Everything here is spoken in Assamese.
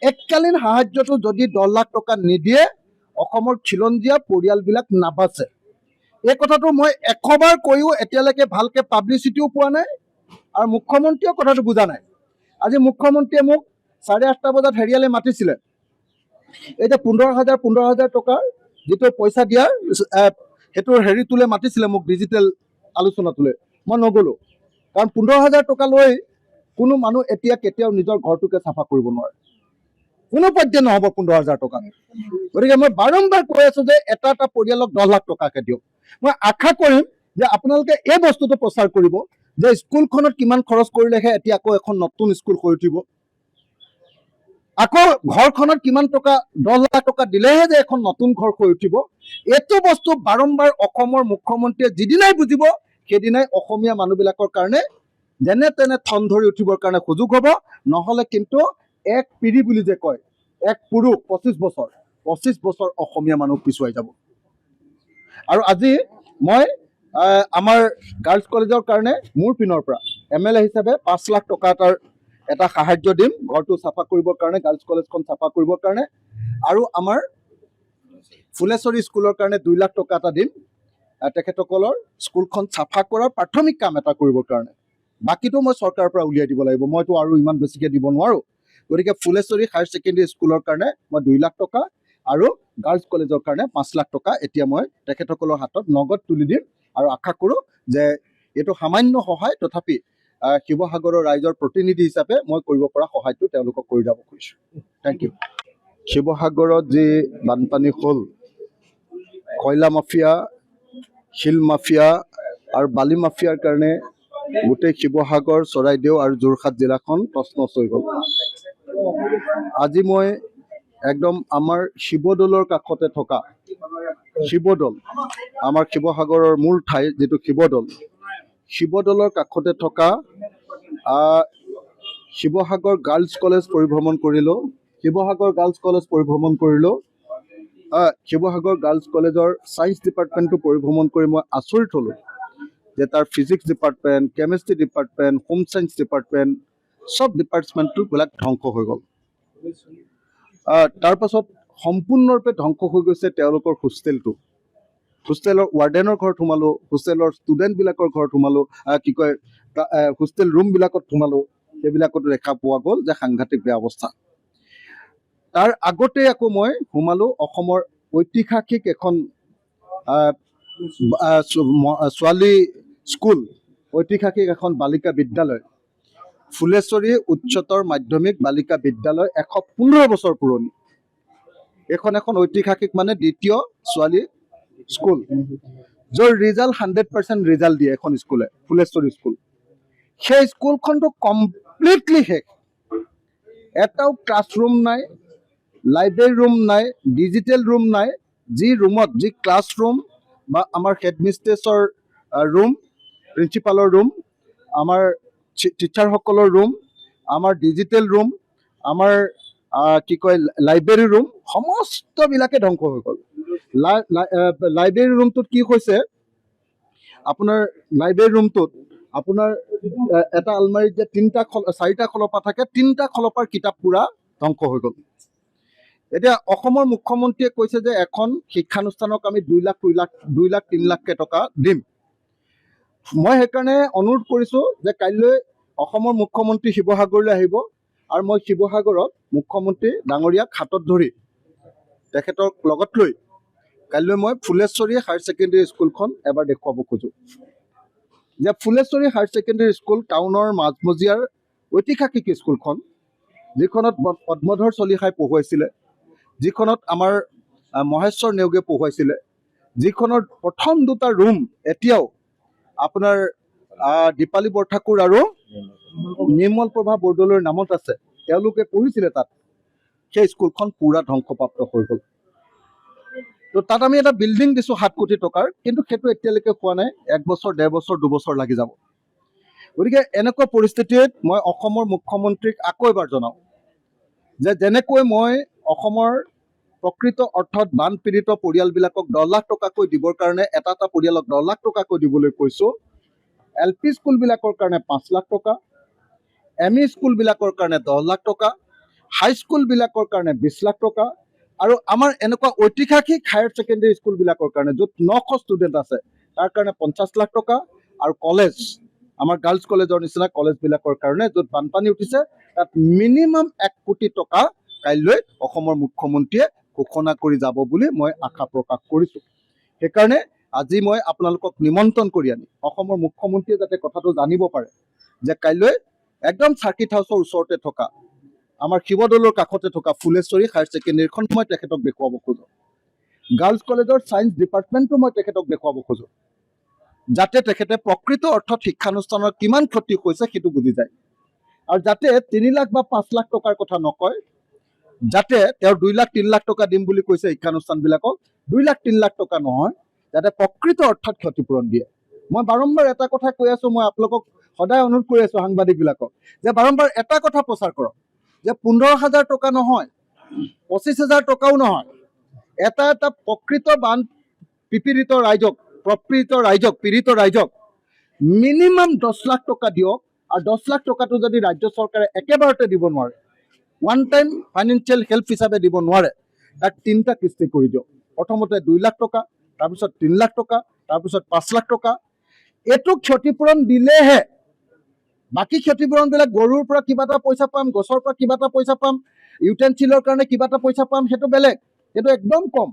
এককালীন সাহায্যটো যদি 10 লাখ টকা নিদিয়ে অসমৰ খিলঞ্জীয়া পৰিয়ালবিলাক নাবাচে। এই কথাটো মই 100 বাৰ কৈও এতিয়ালৈকে ভালকৈ পাব্লিচিটিও পোৱা নাই আৰু মুখ্যমন্ত্ৰীয়েও কথাটো বুজা নাই। আজি মুখ্যমন্ত্ৰীয়ে মোক 8:30 বজাত হেৰিয়ালৈ মাতিছিলে। এতিয়া 15,000 টকাৰ যিটো পইচা দিয়াৰ সেইটো হেৰিটোলৈ মাতিছিলে মোক, ডিজিটেল আলোচনাটোলৈ। মই নগ'লোঁ, কাৰণ 15,000 টকা লৈ কোনো মানুহ এতিয়া কেতিয়াও নিজৰ ঘৰটোকে চাফা কৰিব নোৱাৰে। কোনো পধ্যে নহ'ব 15,000 টকা। গতিকে মই বাৰম্বাৰ কৈ আছোঁ যে এটা পৰিয়ালক 10 লাখ টকাকৈ দিয়ক। মই আশা কৰিম যে আপোনালোকে এই বস্তুটো প্ৰচাৰ কৰিব যে স্কুলখনত কিমান খৰচ কৰিলেহে এতিয়া আকৌ এখন নতুন স্কুল হৈ উঠিব, আকৌ ঘৰখনত কিমান টকা 10 লাখ টকা দিলেহে যে এখন নতুন ঘৰ হৈ উঠিব। এইটো বস্তু বাৰম্বাৰ অসমৰ মুখ্যমন্ত্ৰীয়ে যিদিনাই বুজিব সেইদিনাই অসমীয়া মানুহবিলাকৰ কাৰণে যেনে তেনে থন ধৰি উঠিবৰ কাৰণে সুযোগ হ'ব। নহ'লে কিন্তু এক পিঢ়ি বুলি যে কয়, এক পুৰুষ 25 বছৰ অসমীয়া মানুহ পিছুৱাই যাব। আৰু আজি মই আমাৰ গাৰ্লছ কলেজৰ কাৰণে মোৰ পিনৰ পৰা MLA হিচাপে 5 লাখ টকা এটা সাহায্য দিম ঘৰটো চাফা কৰিবৰ কাৰণে, গাৰ্লছ কলেজখন চাফা কৰিবৰ কাৰণে। আৰু আমাৰ ফুলেশ্বৰী স্কুলৰ কাৰণে 2 লাখ টকা এটা দিম তেখেতসকলৰ স্কুলখন চাফা কৰাৰ প্ৰাথমিক কাম এটা কৰিবৰ কাৰণে। বাকীটো মই চৰকাৰৰ পৰা উলিয়াই দিব লাগিব, মইতো আৰু ইমান বেছিকৈ দিব নোৱাৰোঁ। গতিকে ফুলেশ্বৰী হায়াৰ ছেকেণ্ডেৰী স্কুলৰ কাৰণে মই 2 লাখ টকা আৰু গাৰ্লছ কলেজৰ কাৰণে 5 লাখ টকা এতিয়া মই তেখেতসকলৰ হাতত নগদ তুলি দিম। আৰু আশা কৰোঁ যে এইটো সামান্য সহায়, তথাপি শিৱসাগৰৰ ৰাইজৰ প্ৰতিনিধি হিচাপে মই কৰিব পৰা সহায়টো তেওঁলোকক কৰি যাব খুজিছোঁ। Thank you. শিৱসাগৰত যি বানপানী হ'ল, কয়লা মাফিয়া, শিল মাফিয়া আৰু বালি মাফিয়াৰ কাৰণে গোটেই শিৱসাগৰ, চৰাইদেউ আৰু যোৰহাট জিলাখন তছনছ হৈ গ'ল। আজি মই একদম আমাৰ শিৱদৌলৰ কাষতে থকা শিৱদৌল, আমাৰ শিৱসাগৰৰ মূল ঠাই যিটো শিৱদৌলৰ কাষতে থকা শিৱসাগৰ গাৰ্লছ কলেজ পৰিভ্ৰমণ কৰিলোঁ। শিৱসাগৰ গাৰ্লছ কলেজৰ ছায়েন্স ডিপাৰ্টমেণ্টটো পৰিভ্ৰমণ কৰি মই আচৰিত হ'লোঁ যে তাৰ physics department, chemistry department, home science department, চব ডিপাৰ্টমেণ্টবিলাক ধ্বংস হৈ গ'ল। তাৰপাছত সম্পূৰ্ণৰূপে ধ্বংস হৈ গৈছে তেওঁলোকৰ হোষ্টেলৰ ৱাৰ্ডেনৰ ঘৰত সোমালোঁ, হোষ্টেলৰ ষ্টুডেণ্টবিলাকৰ ঘৰত সোমালোঁ, হোষ্টেল ৰুমবিলাকত সোমালোঁ। সেইবিলাকতো দেখা পোৱা গ'ল যে সাংঘাতিক বেয়া অৱস্থা। তাৰ আগতে আকৌ মই সোমালোঁ অসমৰ ঐতিহাসিক এখন ছোৱালী স্কুল, ঐতিহাসিক এখন বালিকা বিদ্যালয়, ফুলেশ্বৰী উচ্চতৰ মাধ্যমিক বালিকা বিদ্যালয়, 115 বছৰ পুৰণি। এখন ঐতিহাসিক মানে দ্বিতীয় ছোৱালী স্কুল, য'ৰ ৰিজাল্ট 100% ৰিজাল্ট দিয়ে এখন স্কুলে, ফুলেশ্বৰী স্কুল। সেই স্কুলখনটো কমপ্লিটলি শেষ। এটাও ক্লাছৰুম নাই, লাইব্ৰেৰী ৰুম নাই, ডিজিটেল ৰুম নাই। যি ক্লাছৰুম বা আমাৰ হেডমিষ্ট্ৰেছৰ ৰুম, প্ৰিন্সিপালৰ ৰুম, আমাৰ টিচাৰসকলৰ ৰুম, আমাৰ ডিজিটেল ৰুম, আমাৰ লাইব্ৰেৰী ৰুম, সমস্তবিলাকে ধ্বংস হৈ গ'ল। লাইব্ৰেৰী ৰুমটোত কি হৈছে, আপোনাৰ লাইব্ৰেৰী ৰুমটোত আপোনাৰ এটা আলমাৰীত যে 4টা খলপা থাকে, 3টা খলপাৰ কিতাপ পুৰা ধ্বংস হৈ গ'ল। এতিয়া অসমৰ মুখ্যমন্ত্ৰীয়ে কৈছে যে এখন শিক্ষানুষ্ঠানক আমি 2 লাখ 3 লাখকৈ টকা দিম। মই সেইকাৰণে অনুৰোধ কৰিছোঁ যে কাইলৈ অসমৰ মুখ্যমন্ত্ৰী শিৱসাগৰলৈ আহিব আৰু মই শিৱসাগৰত মুখ্যমন্ত্ৰী ডাঙৰীয়াক হাতত ধৰি তেখেতক লগত লৈ কাইলৈ মই ফুলেশ্বৰী হায়াৰ ছেকেণ্ডেৰী স্কুলখন এবাৰ দেখুৱাব খোজোঁ। যে ফুলেশ্বৰী হায়াৰ ছেকেণ্ডেৰী স্কুল টাউনৰ মাজমজিয়াৰ ঐতিহাসিক স্কুলখন, যিখনত পদ্মধৰ চলিহাই পঢ়ুৱাইছিলে, যিখনত আমাৰ মহেশ্বৰ নেওগে পঢ়ুৱাইছিলে, যিখনৰ প্ৰথম 2টা ৰুম এতিয়াও আপোনাৰ দীপালী বৰঠাকুৰ আৰু নিৰ্মল প্ৰভা বৰদলৈৰ নামত আছে, তেওঁলোকে পঢ়িছিলে তাত। সেই স্কুলখন পুৰা ধ্বংসপ্ৰাপ্ত হৈ গ'ল। তো তাত আমি এটা বিল্ডিং দিছোঁ 7 কোটি টকাৰ, কিন্তু সেইটো এতিয়ালৈকে হোৱা নাই। 1 বছৰ, 1.5 বছৰ, 2 বছৰ লাগি যাব। গতিকে এনেকুৱা পৰিস্থিতিত মই অসমৰ মুখ্যমন্ত্ৰীক আকৌ এবাৰ জনাওঁ যে যেনেকৈ মই অসমৰ প্ৰকৃত অৰ্থত বানপীড়িত পৰিয়ালবিলাকক 10 লাখ টকাকৈ দিবৰ কাৰণে এটা পৰিয়ালক 10 লাখ টকাকৈ দিবলৈ কৈছোঁ, LP স্কুলবিলাকৰ কাৰণে 5 লাখ টকা, ME স্কুলবিলাকৰ কাৰণে 10 লাখ টকা, হাইস্কুলবিলাকৰ কাৰণে 20 লাখ টকা আৰু আমাৰ এনেকুৱা ঐতিহাসিক হায়াৰ ছেকেণ্ডেৰী স্কুলবিলাকৰ কাৰণে য'ত 900 ষ্টুডেণ্ট আছে তাৰ কাৰণে 50 লাখ টকা আৰু কলেজ আমাৰ গাৰ্লছ কলেজৰ নিচিনা কলেজবিলাকৰ কাৰণে য'ত বানপানী উঠিছে তাত মিনিমাম 1 কোটি টকা কাইলৈ অসমৰ মুখ্যমন্ত্ৰীয়ে ঘোষণা কৰি যাব বুলি মই আশা প্ৰকাশ কৰিছোঁ। সেইকাৰণে আজি মই আপোনালোকক নিমন্ত্ৰণ কৰি আনি অসমৰ মুখ্যমন্ত্ৰীয়ে যাতে কথাটো জানিব পাৰে যে কাইলৈ একদম চাৰ্কিট হাউচৰ ওচৰতে থকা আমাৰ শিৱদৌলৰ কাষতে থকা ফুলেশ্বৰী হায়াৰ ছেকেণ্ডেৰীখন মই তেখেতক দেখুৱাব খোজোঁ। গাৰ্লছ কলেজৰ ছায়েন্স ডিপাৰ্টমেণ্টটো মই তেখেতক দেখুৱাব খোজোঁ, যাতে তেখেতে প্ৰকৃত অৰ্থত শিক্ষানুষ্ঠানৰ কিমান ক্ষতি হৈছে সেইটো বুজি যায় আৰু যাতে 3 লাখ বা 5 লাখ টকাৰ কথা নকয়, যাতে তেওঁ 2 লাখ 3 লাখ টকা দিম বুলি কৈছে শিক্ষানুষ্ঠানবিলাকক, 2 লাখ 3 লাখ টকা নহয়, যাতে প্ৰকৃত অৰ্থত ক্ষতিপূৰণ দিয়ে। মই বাৰম্বাৰ এটা কথা কৈ আছোঁ, মই আপোনালোকক সদায় অনুৰোধ কৰি আছোঁ সাংবাদিকবিলাকক যে বাৰম্বাৰ এটা কথা প্ৰচাৰ কৰক যে 15,000 টকা নহয়, 25,000 টকাও নহয়, এটা প্ৰকৃত বান পীড়িত ৰাইজক মিনিমাম 10 লাখ টকা দিয়ক আৰু 10 লাখ টকাটো যদি ৰাজ্য চৰকাৰে একেবাৰতে দিব নোৱাৰে, ওৱান টাইম ফাইনেন্সিয়েল হেল্প হিচাপে দিব নোৱাৰে, তাক 3টা কিস্তি কৰি দিয়ক। প্ৰথমতে 2 লাখ টকা, তাৰপিছত 3 লাখ টকা, তাৰপিছত 5 লাখ টকা। এইটো ক্ষতিপূৰণ দিলেহে বাকী ক্ষতিপূৰণবিলাক গৰুৰ পৰা কিবা এটা পইচা পাম, গছৰ পৰা কিবা এটা পইচা পাম, ইউটেনচিলৰ কাৰণে কিবা এটা পইচা পাম, সেইটো বেলেগ, সেইটো একদম কম।